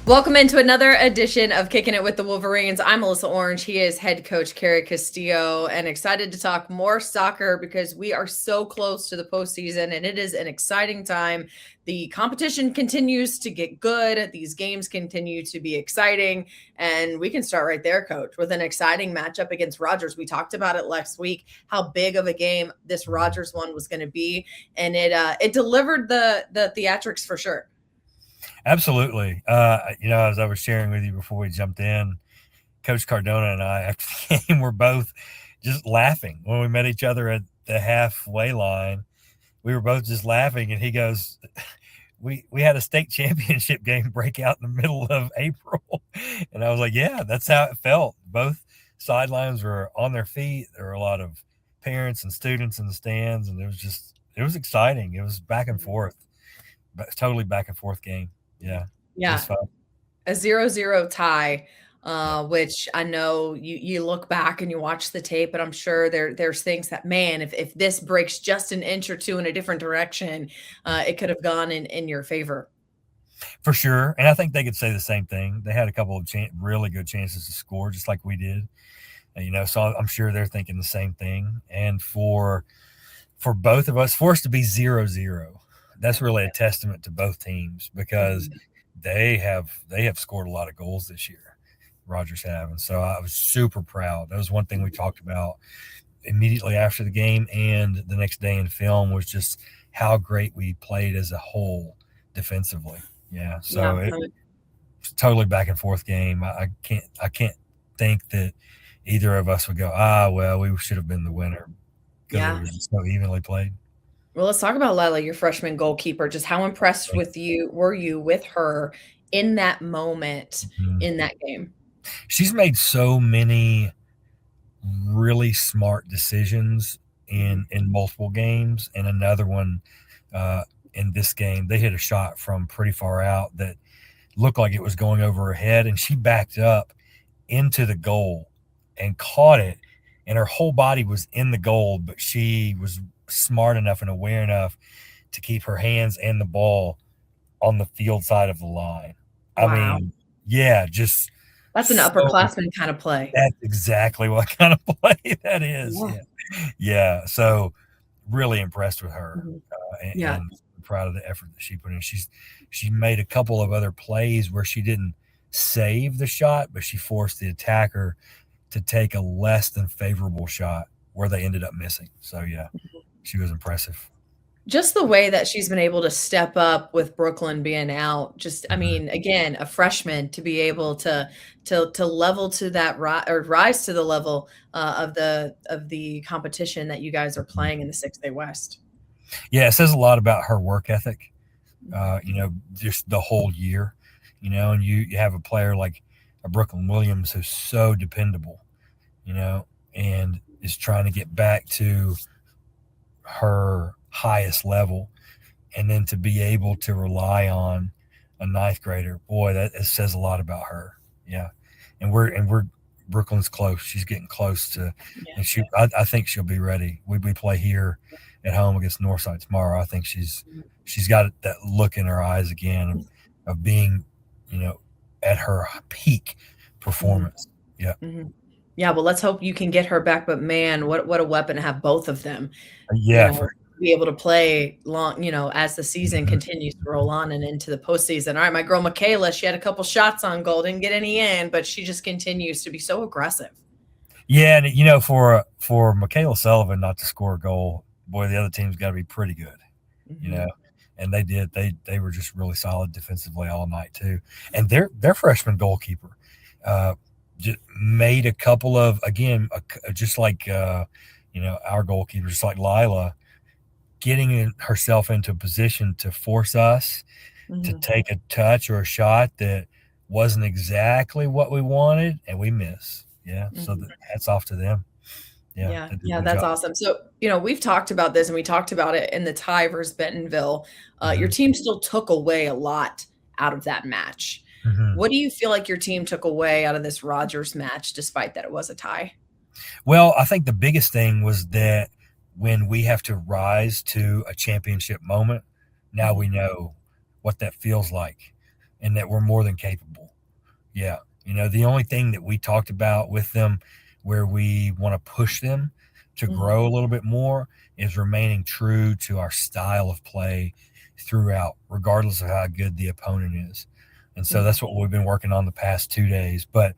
Welcome into another edition of Kicking It with the Wolverines. I'm Alyssa Orange. He is head coach Kerry Castillo, and excited to talk more soccer because we are so close to the postseason and it is an exciting time. The competition continues to get good. These games continue to be exciting, and we can start right there, coach, with an exciting matchup against Rogers. We talked about it last week, how big of a game this Rogers one was going to be, and it delivered the theatrics for sure. Absolutely. As I was sharing with you before we jumped in, Coach Cardona and I, after the game, were both just laughing when we met each other at the halfway line. We were both just laughing, and he goes, "We had a state championship game break out in the middle of April," and I was like, "Yeah, that's how it felt." Both sidelines were on their feet. There were a lot of parents and students in the stands, and it was exciting. It was back and forth, but totally back and forth game. Yeah, it was Yeah, fun. a 0-0 tie, Yeah. which I know you look back and you watch the tape, and I'm sure there's things that, man, if this breaks just an inch or two in a different direction, it could have gone in your favor. For sure, and I think they could say the same thing. They had a couple of really good chances to score, just like we did. So I'm sure they're thinking the same thing. And for both of us, for us to be 0-0, that's really a testament to both teams because Mhm. they have scored a lot of goals this year. Rogers have, and so I was super proud. That was one thing we talked about immediately after the game and the next day in film was just how great we played as a whole defensively. Yeah, Yeah, so it was totally back and forth game. I can't think that either of us would go, well, we should have been the winner because it yeah. was so evenly played. Well, let's talk about Lila, your freshman goalkeeper. Just how impressed were you with her in that moment Mhm. in that game? She's made so many really smart decisions Mhm. in multiple games. And another one uh, in this game, they hit a shot from pretty far out that looked like it was going over her head, and she backed up into the goal and caught it, and her whole body was in the goal, but she was smart enough and aware enough to keep her hands and the ball on the field side of the line. I Wow. mean, yeah, just That's an so upperclassman kind of play. that's exactly what kind of play that is. Yeah. Yeah. Yeah. So really impressed with her Mhm. Yeah. and proud of the effort that she put in. She made a couple of other plays where she didn't save the shot, but she forced the attacker to take a less than favorable shot where they ended up missing. So yeah, she was impressive. Just the way that she's been able to step up with Brooklyn being out, just I Mhm. mean, again, a freshman to be able to level to that or rise to the level, of the competition that you guys are Mhm. playing in the 6A West. Yeah, it says a lot about her work ethic. Mhm. Just the whole year. And you have a player like a Brooklyn Williams who's so dependable. And is trying to get back to her highest level, and then to be able to rely on a ninth grader, boy, that it says a lot about her. Yeah, and we're Brooklyn's close. She's getting close to, Yeah. and I think she'll be ready. We play here at home against Northside tomorrow. I think she's got that look in her eyes again of being, you know, at her peak Mhm. performance. Yeah, Mhm. Yeah, well, let's hope you can get her back, but man, what a weapon to have both of them, yeah, for be able to play long, as the season mhm. continues to roll on and into the postseason. All right, my girl Michaela, she had a couple shots on goal, didn't get any in, but she just continues to be so aggressive. Yeah, and for Michaela Sullivan not to score a goal, boy, the other team's got to be pretty good, you know. Mhm. And they did. They were just really solid defensively all night too. And their freshman goalkeeper just made a couple of just like our goalkeeper, just like Lila, getting herself into a position to force us to Mhm. take a touch or a shot that wasn't exactly what we wanted, and we miss. Yeah, so Mhm. hats off to them. Yeah, Yeah, they did a yeah, good that's job. awesome. So, we've talked about this and we talked about it in the tie versus Bentonville. Your Mhm, team still took away a lot out of that match. mhm. What do you feel like your team took away out of this Rogers match, despite that it was a tie? Well, I think the biggest thing was that when we have to rise to a championship moment, now we Mhm. know what that feels like. and that we're more than capable. Yeah. The only thing that we talked about with them where we want to push them to grow a little bit more is remaining true to our style of play throughout, regardless of how good the opponent is. And so that's what we've been working on the past 2 days. But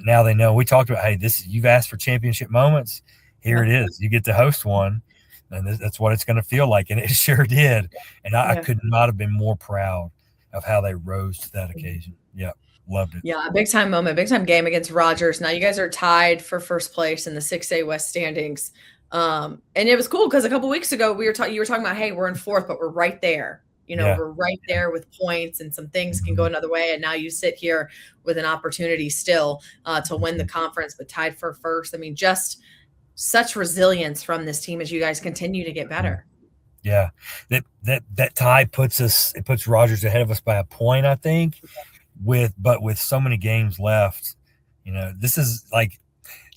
now they know. We talked about, hey, you've asked for championship moments. Here it is. You get to host one, and that's what it's going to feel like. And it sure did. And I could not have been more proud of how they rose to that occasion. Yeah. Loved it. Yeah, big time moment, big time game against Rogers. Now you guys are tied for first place in the 6A West standings. And it was cool because a couple weeks ago you were talking about, hey, we're in fourth, but we're right there. We're right there with points, and some things can go another way. And now you sit here with an opportunity still to win the conference, but tied for first. I mean, just such resilience from this team as you guys continue to get better. Yeah, that tie puts Rogers ahead of us by a point, I think. But with so many games left, this is like,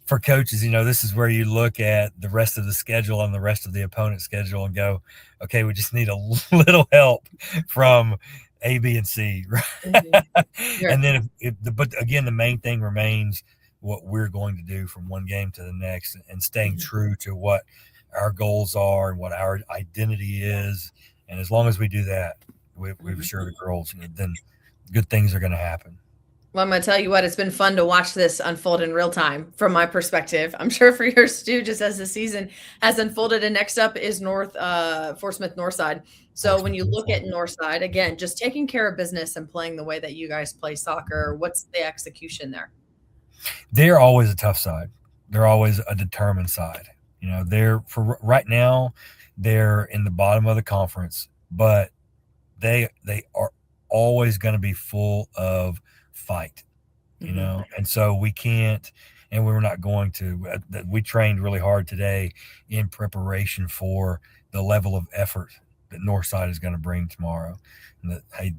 for coaches, this is where you look at the rest of the schedule and the rest of the opponent's schedule and go, okay, we just need a little help from A, B, and C. Right? And then but again, the main thing remains what we're going to do from one game to the next, and staying true to what our goals are and what our identity is. And as long as we do that, we've assured the girls, then good things are going to happen. Well, I'm going to tell you what, it's been fun to watch this unfold in real time from my perspective. I'm sure for yours too, just as the season has unfolded. And next up is Fort Smith Northside. So when you look at Northside, again, just taking care of business and playing the way that you guys play soccer, what's the execution there? They're always a tough side. They're always a determined side. For right now, they're in the bottom of the conference, but they are always going to be full of fight, and so we can't, and we're not going to. We trained really hard today in preparation for the level of effort that Northside is going to bring tomorrow. And that, hey,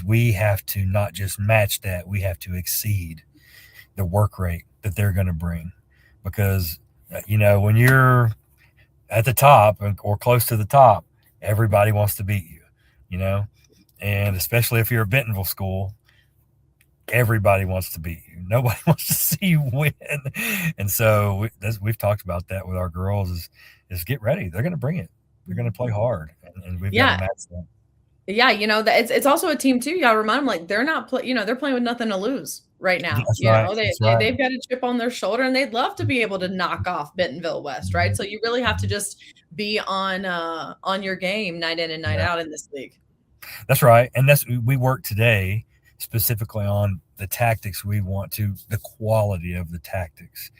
we have to not just match that, we have to exceed the work rate that they're going to bring, because when you're at the top or close to the top, everybody wants to beat you, and especially if you're a Bentonville school, everybody wants to beat you. Nobody wants to see you win. And so we've talked about that with our girls is get ready. They're going to bring it. They're going to play hard, and we've got to match them. Yeah, it's also a team too. You got to remind them, like, they're not they're playing with nothing to lose right now. That's right. They've got a chip on their shoulder, and they'd love to be able to knock off Bentonville West, right? So you really have to just be on your game night in and night out in this league. That's right. And we work today specifically on the tactics the quality of the tactics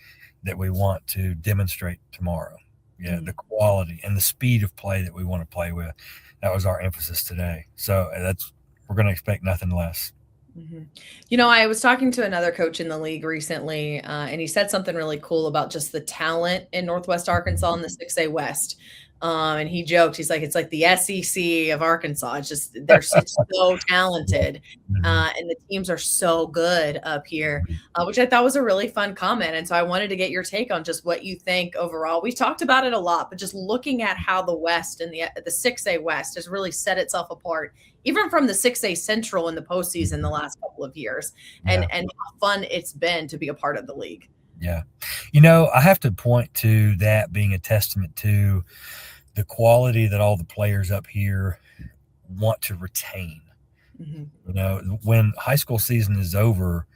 that we want to demonstrate tomorrow. Yeah, the quality and the speed of play that we want to play with. That was our emphasis today. So we're going to expect nothing less. I was talking to another coach in the league recently, and he said something really cool about just the talent in Northwest Arkansas in the 6A West. And he joked, he's like, it's like the SEC of Arkansas. It's just, they're so talented. And the teams are so good up here, which I thought was a really fun comment. And so I wanted to get your take on just what you think overall. We've talked about it a lot, but just looking at how the West and the 6A West has really set itself apart, even from the 6A Central in the postseason the last couple of years, and how fun it's been to be a part of the league. Yeah. I have to point to that being a testament to the quality that all the players up here want to retain. When high school season is over,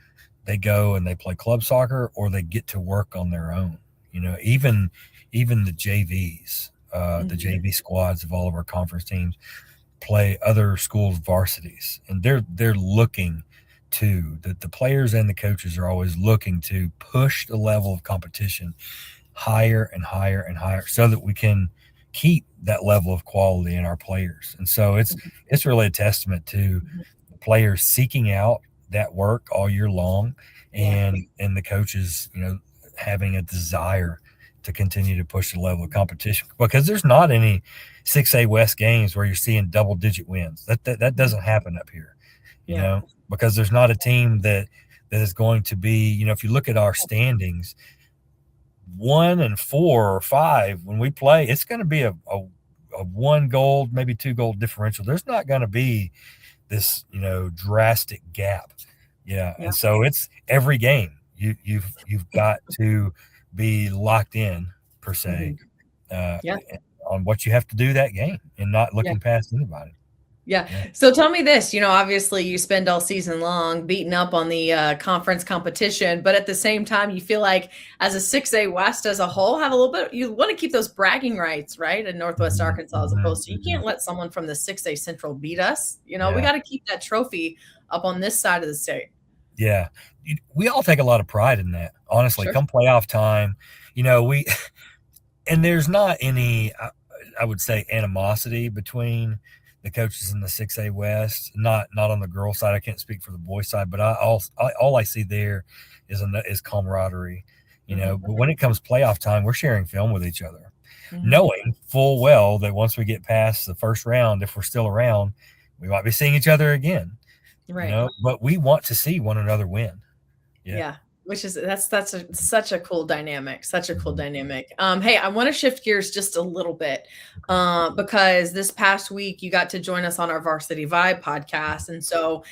they go and they play club soccer, or they get to work on their own. Even the JVs, the JV squads of all of our conference teams play other schools' varsities, and they're looking to the players, and the coaches are always looking to push the level of competition higher and higher and higher, so that we can keep that level of quality in our players. And so it's really a testament to the players seeking out that work all year long, and the coaches, having a desire to continue to push the level of competition, because there's not any 6A West games where you're seeing double-digit wins. That doesn't happen up here, because there's not a team that is going to be, if you look at our standings, 1 and 4 or 5, when we play, it's going to be a 1 goal, maybe 2 goal differential. There's not going to be this, drastic gap. Yeah. Yeah. And so it's every game you've got to be locked in per se, Yeah. on what you have to do that game and not looking past anybody. Yeah. So tell me this, obviously you spend all season long beating up on the conference competition, but at the same time, you feel like as a 6A West as a whole, have a little bit, you want to keep those bragging rights, right? In Northwest Arkansas, as opposed to, you can't let someone from the 6A Central beat us. We got to keep that trophy up on this side of the state. Yeah. We all take a lot of pride in that, honestly. Sure. Come playoff time, and there's not any, I would say, animosity between the coaches in the 6A West, not on the girl side. I can't speak for the boy side, but all I see there is camaraderie, But when it comes playoff time, we're sharing film with each other, knowing full well that once we get past the first round, if we're still around, we might be seeing each other again, right? But we want to see one another win. Yeah. Which is such a cool dynamic, Hey, I want to shift gears just a little bit because this past week you got to join us on our Varsity Vibe podcast. And so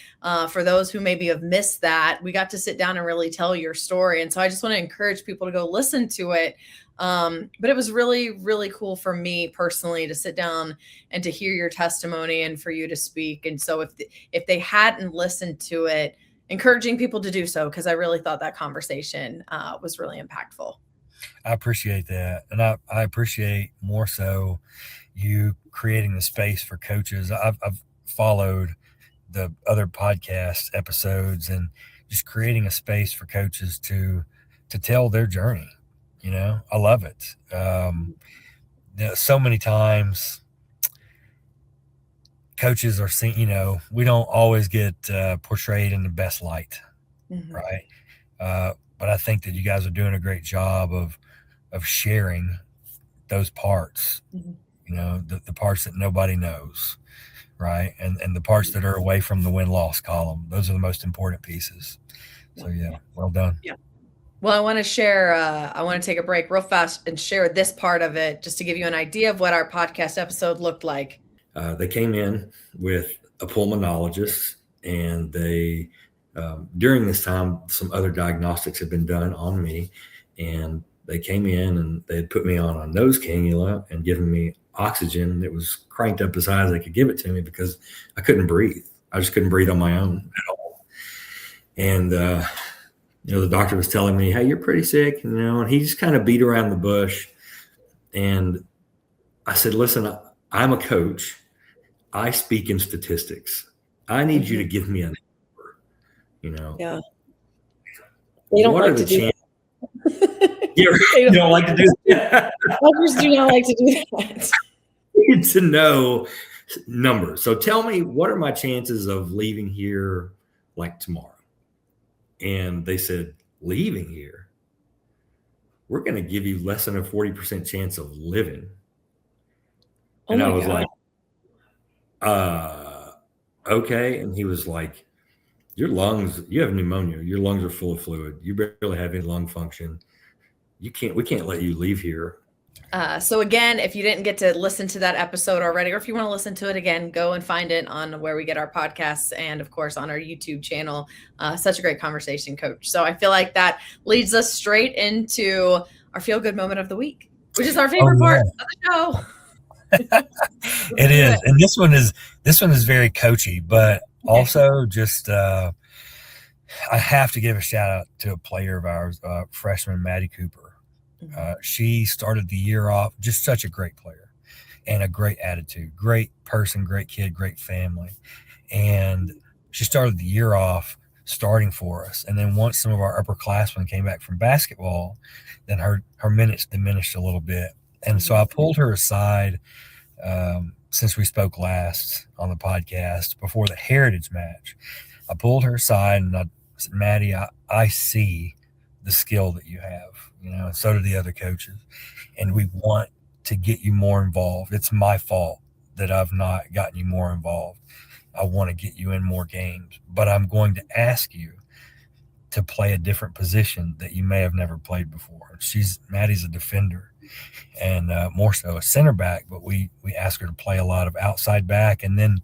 for those who maybe have missed that, we got to sit down and really tell your story. And so I just want to encourage people to go listen to it. But it was really, really cool for me personally to sit down and to hear your testimony and for you to speak. And so if they hadn't listened to it, encouraging people to do so, because I really thought that conversation was really impactful. I appreciate that. And I appreciate more so you creating the space for coaches. I've followed the other podcast episodes and just creating a space for coaches to tell their journey. I love it. So many times coaches are seen, we don't always get portrayed in the best light, right? But I think that you guys are doing a great job of sharing those parts, the parts that nobody knows, right? And the parts that are away from the win-loss column. Those are the most important pieces. So, well done. Yeah. Well, I want to share, I want to take a break real fast and share this part of it just to give you an idea of what our podcast episode looked like. They came in with a pulmonologist, and they, during this time, some other diagnostics had been done on me, and they came in and they had put me on a nose cannula and given me oxygen that was cranked up as high as they could give it to me because I couldn't breathe. I just couldn't breathe on my own at all. And, the doctor was telling me, hey, you're pretty sick, and he just kind of beat around the bush. And I said, listen, I'm a coach. I speak in statistics. I need you to give me a number, Yeah. They don't like to do that. You don't like to do that. Others do not like to do that. You need to know numbers. So tell me, what are my chances of leaving here like tomorrow? And they said, leaving here? We're going to give you less than a 40% chance of living. And I was like, okay. And he was like, your lungs, you have pneumonia. Your lungs are full of fluid. You barely have any lung function. We can't let you leave here. So again, if you didn't get to listen to that episode already, or if you want to listen to it again, go and find it on where we get our podcasts and of course on our YouTube channel. Such a great conversation, Coach. So I feel like that leads us straight into our feel good moment of the week, which is our favorite part of the show. It is. And this one is very coachy, but also just, I have to give a shout out to a player of ours, freshman Maddie Cooper. She started the year off just such a great player and a great attitude, great person, great kid, great family. And she started the year off starting for us. And then once some of our upperclassmen came back from basketball, then her minutes diminished a little bit. And so I pulled her aside since we spoke last on the podcast before the Heritage match. I pulled her aside and I said, Maddie, I see the skill that you have, and so do the other coaches. And we want to get you more involved. It's my fault that I've not gotten you more involved. I want to get you in more games, but I'm going to ask you to play a different position that you may have never played before. Maddie's a defender and more so a center back, but we asked her to play a lot of outside back. And then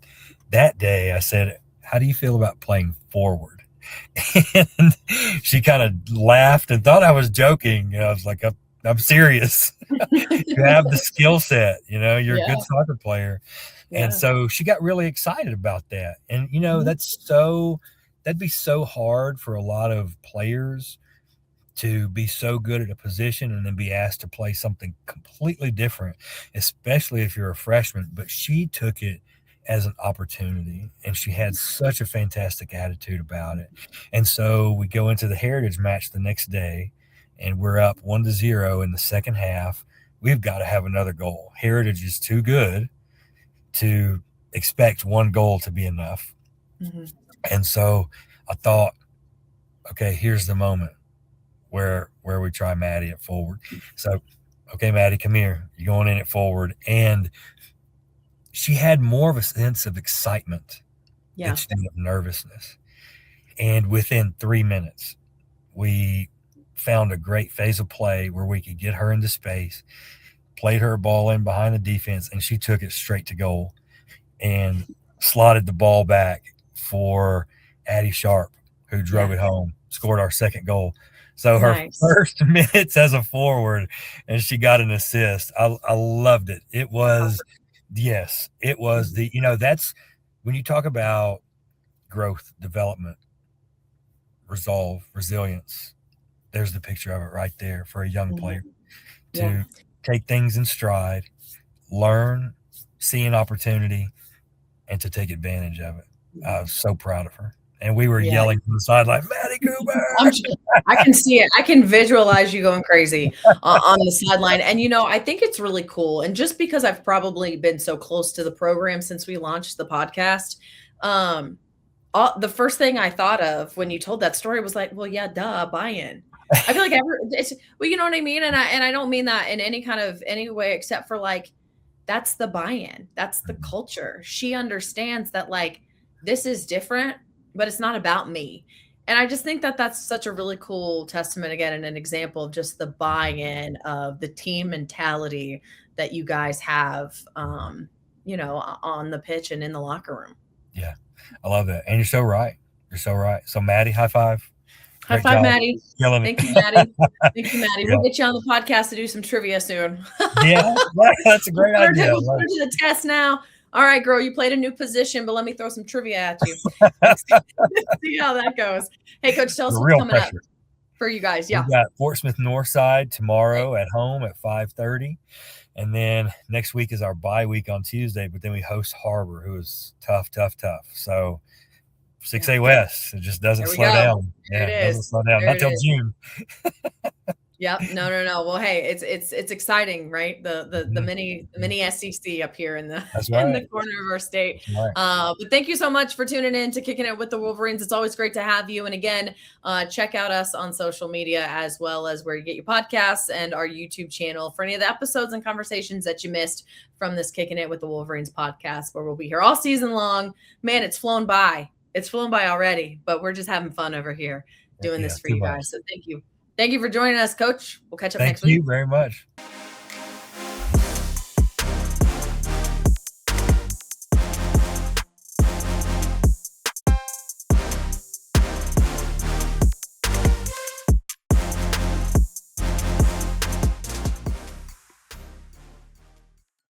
that day I said, how do you feel about playing forward? And she kind of laughed and thought I was joking. I was like, I'm serious. You have the skill set, you're a Yeah. good soccer player. And Yeah. so she got really excited about that. And, that'd be so hard for a lot of players to be so good at a position and then be asked to play something completely different, especially if you're a freshman. But she took it as an opportunity, and she had such a fantastic attitude about it. And so we go into the Heritage match the next day, and we're up 1-0 in the second half. We've got to have another goal. Heritage is too good to expect one goal to be enough. Mm-hmm. And so I thought, okay, here's the moment where we try Maddie at forward. So, okay, Maddie, come here. You're going in at forward. And she had more of a sense of excitement instead of nervousness. And within 3 minutes, we found a great phase of play where we could get her into space, played her ball in behind the defense, and she took it straight to goal and slotted the ball back for Addie Sharp, who drove it home, scored our second goal. So her first minutes as a forward, and she got an assist. I loved it. It was, yes, it was that's when you talk about growth, development, resolve, resilience, there's the picture of it right there for a young player to take things in stride, learn, see an opportunity, and to take advantage of it. I was so proud of her. And we were yelling from the sideline, Maddie Cooper. I can see it. I can visualize you going crazy on the sideline. And, I think it's really cool. And just because I've probably been so close to the program since we launched the podcast, the first thing I thought of when you told that story was like, well, yeah, duh, buy-in. I feel like you know what I mean? And I don't mean that in any way except for like, that's the buy-in. That's the culture. She understands that like, this is different, but it's not about me. And I just think that that's such a really cool testament again, and an example of just the buy-in of the team mentality that you guys have, on the pitch and in the locker room. Yeah. I love that. And you're so right. You're so right. So Maddie, high five. High five, Maddie. Thank you, Maddie. Thank you, Maddie. We'll get you on the podcast to do some trivia soon. Yeah, that's a great idea. We'll put her to the test now. All right, girl, you played a new position, but let me throw some trivia at you. See how that goes. Hey, Coach, tell us what's coming up for you guys. Yeah. We got Fort Smith Northside tomorrow at home at 5:30. And then next week is our bye week on Tuesday, but then we host Har-Ber, who is tough. So 6A West, it just doesn't slow down. There it is. Doesn't slow down. Not till June. Yep. No. Well, hey, it's exciting, right? The mini SEC up here in the in the corner of our state. Right. But thank you so much for tuning in to Kicking It with the Wolverines. It's always great to have you. And again, check out us on social media as well as where you get your podcasts and our YouTube channel for any of the episodes and conversations that you missed from this Kicking It with the Wolverines podcast, where we'll be here all season long. Man, it's flown by. It's flown by already, but we're just having fun over here doing this for you guys. So thank you. Thank you for joining us, Coach. We'll catch up next week. Thank you very much.